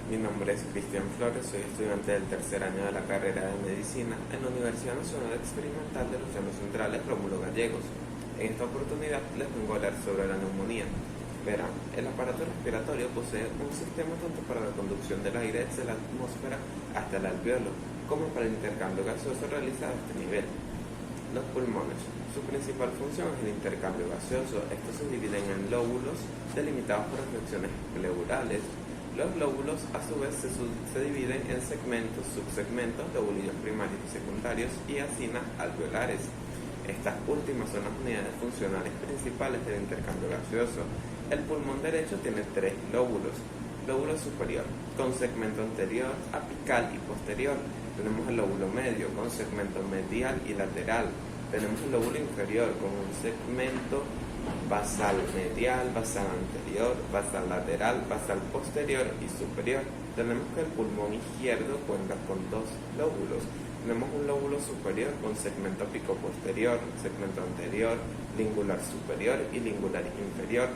Mi nombre es Cristian Flores, soy estudiante del tercer año de la carrera de Medicina en la Universidad Nacional Experimental de los Llanos Centrales Rómulo Gallegos. En esta oportunidad les vengo a hablar sobre la neumonía. Verán, el aparato respiratorio posee un sistema tanto para la conducción del aire desde la atmósfera hasta el alveolo, como para el intercambio gaseoso realizado a este nivel. Los pulmones. Su principal función es el intercambio gaseoso. Estos se dividen en lóbulos delimitados por afecciones pleurales. Los lóbulos, a su vez, se dividen en segmentos, subsegmentos, lobulillos primarios y secundarios y acinas alveolares. Estas últimas son las unidades funcionales principales del intercambio gaseoso. El pulmón derecho tiene tres lóbulos. Lóbulo superior, con segmento anterior, apical y posterior. Tenemos el lóbulo medio, con segmento medial y lateral. Tenemos el lóbulo inferior, con un segmento basal medial, basal anterior, basal lateral, basal posterior y superior. Tenemos que el pulmón izquierdo cuenta con dos lóbulos. Tenemos un lóbulo superior con segmento apico posterior, segmento anterior, lingular superior y lingular inferior.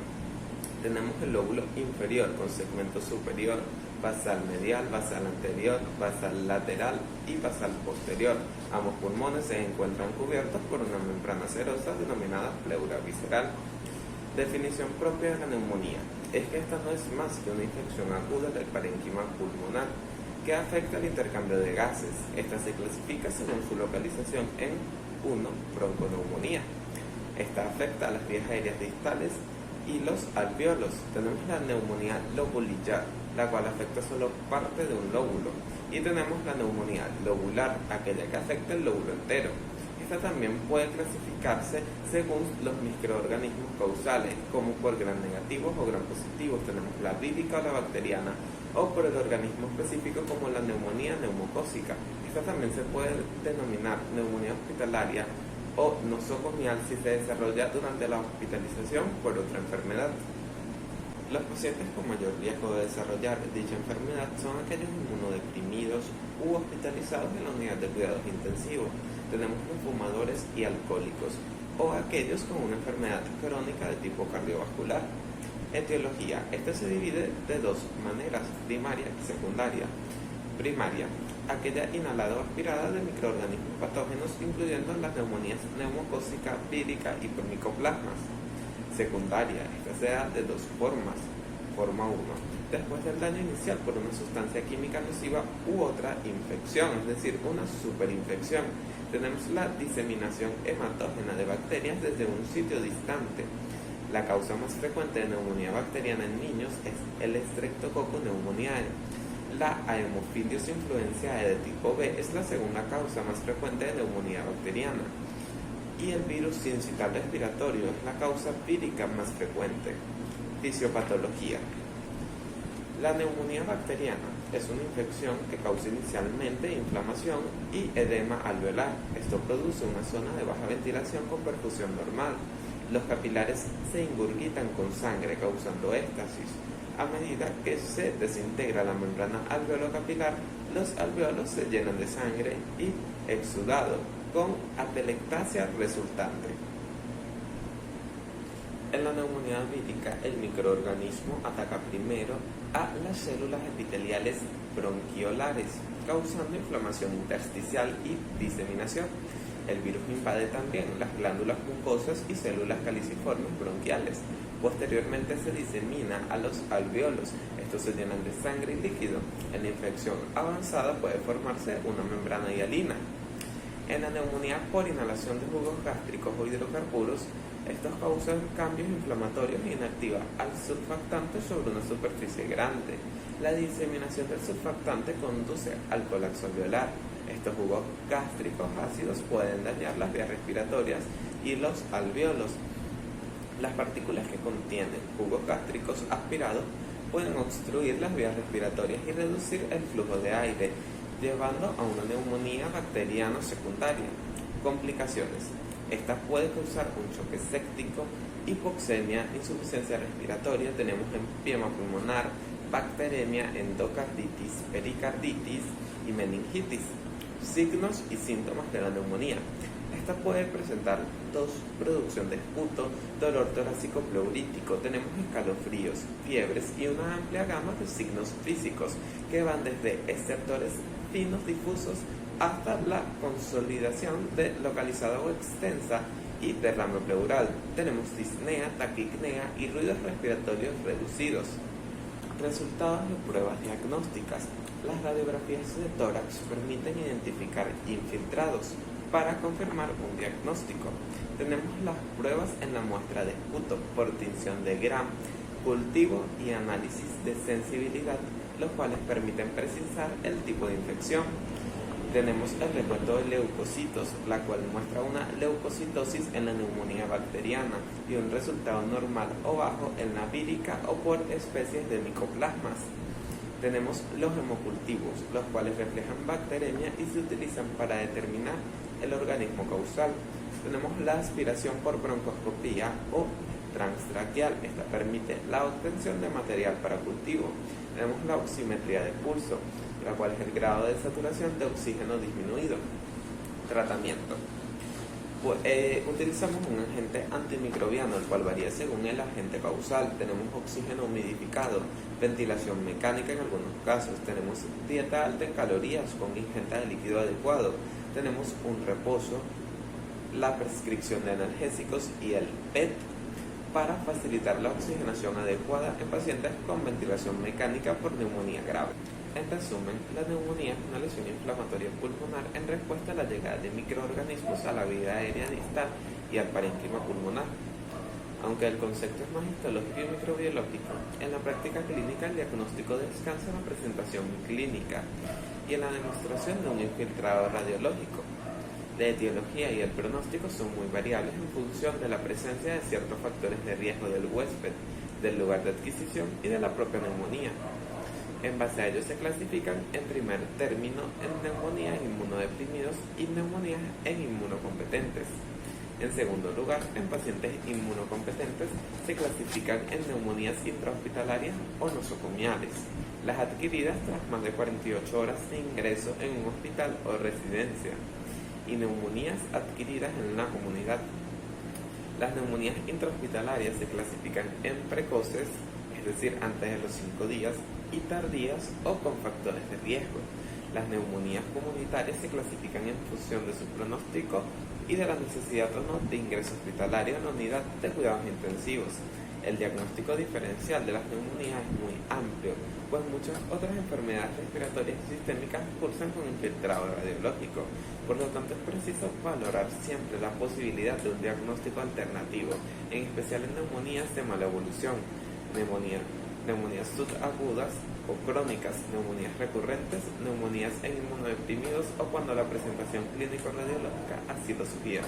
Tenemos el lóbulo inferior con segmento superior, basal medial, basal anterior, basal lateral y basal posterior. Ambos pulmones se encuentran cubiertos por una membrana serosa denominada pleura visceral. Definición propia de la neumonía. Es que esta no es más que una infección aguda del parénquima pulmonar que afecta el intercambio de gases. Esta se clasifica según su localización en 1. Bronconeumonía. Esta afecta a las vías aéreas distales y los alveolos. Tenemos la neumonía lobulillar, la cual afecta solo parte de un lóbulo, y tenemos la neumonía lobular, aquella que afecta el lóbulo entero. Esta también puede clasificarse según los microorganismos causales, como por gram negativos o gram positivos. Tenemos la vírica o la bacteriana, o por el organismo específico como la neumonía neumocócica. Esta también se puede denominar neumonía hospitalaria o nosocomial si se desarrolla durante la hospitalización por otra enfermedad. Los pacientes con mayor riesgo de desarrollar dicha enfermedad son aquellos inmunodeprimidos u hospitalizados en la unidad de cuidados intensivos. Tenemos los fumadores y alcohólicos, o aquellos con una enfermedad crónica de tipo cardiovascular. Etiología. Esta se divide de dos maneras, primaria y secundaria. Primaria, aquella inhalada o aspirada de microorganismos patógenos, incluyendo las neumonías neumocócica, vírica y por micoplasmas. Secundaria, esta se da de dos formas. Forma 1, después del daño inicial por una sustancia química nociva u otra infección, es decir, una superinfección. Tenemos la diseminación hematógena de bacterias desde un sitio distante. La causa más frecuente de neumonía bacteriana en niños es el Streptococcus pneumoniae. La Haemophilus influenzae de tipo B es la segunda causa más frecuente de neumonía bacteriana. Y el virus sincital respiratorio es la causa vírica más frecuente. Fisiopatología. La neumonía bacteriana es una infección que causa inicialmente inflamación y edema alveolar. Esto produce una zona de baja ventilación con perfusión normal. Los capilares se ingurgitan con sangre, causando éxtasis. A medida que se desintegra la membrana alveolo-capilar, los alveolos se llenan de sangre y exudado, con atelectasia resultante. En la neumonía vírica, el microorganismo ataca primero a las células epiteliales bronquiolares, causando inflamación intersticial y diseminación. El virus invade también las glándulas mucosas y células caliciformes bronquiales. Posteriormente se disemina a los alveolos. Estos se llenan de sangre y líquido. En la infección avanzada puede formarse una membrana hialina. En la neumonía por inhalación de jugos gástricos o hidrocarburos, estos causan cambios inflamatorios y inactivan al surfactante sobre una superficie grande. La diseminación del surfactante conduce al colapso alveolar. Estos jugos gástricos ácidos pueden dañar las vías respiratorias y los alveolos. Las partículas que contienen jugos gástricos aspirados pueden obstruir las vías respiratorias y reducir el flujo de aire, llevando a una neumonía bacteriana secundaria. Complicaciones. Esta puede causar un choque séptico, hipoxemia, insuficiencia respiratoria, tenemos empiema pulmonar, bacteremia, endocarditis, pericarditis y meningitis. Signos y síntomas de la neumonía. Esta puede presentar tos, producción de esputo, dolor torácico pleurítico, tenemos escalofríos, fiebres y una amplia gama de signos físicos que van desde estertores finos difusos hasta la consolidación de localizada o extensa y derrame pleural. Tenemos disnea, taquipnea y ruidos respiratorios reducidos. Resultados de pruebas diagnósticas. Las radiografías de tórax permiten identificar infiltrados para confirmar un diagnóstico. Tenemos las pruebas en la muestra de esputo por tinción de Gram, cultivo y análisis de sensibilidad, los cuales permiten precisar el tipo de infección. Tenemos el recuento de leucocitos, la cual muestra una leucocitosis en la neumonía bacteriana y un resultado normal o bajo en la vírica o por especies de micoplasmas. Tenemos los hemocultivos, los cuales reflejan bacteremia y se utilizan para determinar el organismo causal. Tenemos la aspiración por broncoscopía o transtraquial. Esta permite la obtención de material para cultivo. Tenemos la oximetría de pulso, la cual es el grado de saturación de oxígeno disminuido. Tratamiento. Utilizamos un agente antimicrobiano, el cual varía según el agente causal. Tenemos oxígeno humidificado, ventilación mecánica en algunos casos. Tenemos dieta alta en calorías con ingesta de líquido adecuado. Tenemos un reposo, la prescripción de analgésicos y el PET para facilitar la oxigenación adecuada en pacientes con ventilación mecánica por neumonía grave. En resumen, la neumonía es una lesión inflamatoria pulmonar en respuesta a la llegada de microorganismos a la vía aérea distal y al parénquima pulmonar. Aunque el concepto es más histológico y microbiológico, en la práctica clínica el diagnóstico descansa en la presentación clínica y en la demostración de un infiltrado radiológico. La etiología y el pronóstico son muy variables en función de la presencia de ciertos factores de riesgo del huésped, del lugar de adquisición y de la propia neumonía. En base a ello se clasifican en primer término en neumonías inmunodeprimidos y neumonías en inmunocompetentes. En segundo lugar, en pacientes inmunocompetentes se clasifican en neumonías intrahospitalarias o nosocomiales, las adquiridas tras más de 48 horas de ingreso en un hospital o residencia, y neumonías adquiridas en la comunidad. Las neumonías intrahospitalarias se clasifican en precoces, es decir, antes de los 5 días, y tardías o con factores de riesgo. Las neumonías comunitarias se clasifican en función de su pronóstico y de la necesidad o no de ingreso hospitalario en la unidad de cuidados intensivos. El diagnóstico diferencial de las neumonías es muy amplio, pues muchas otras enfermedades respiratorias sistémicas cursan con infiltrado radiológico. Por lo tanto, es preciso valorar siempre la posibilidad de un diagnóstico alternativo, en especial en neumonías de mala evolución, neumonías subagudas o crónicas, neumonías recurrentes, neumonías en inmunodeprimidos o cuando la presentación clínico-radiológica así lo sugiera.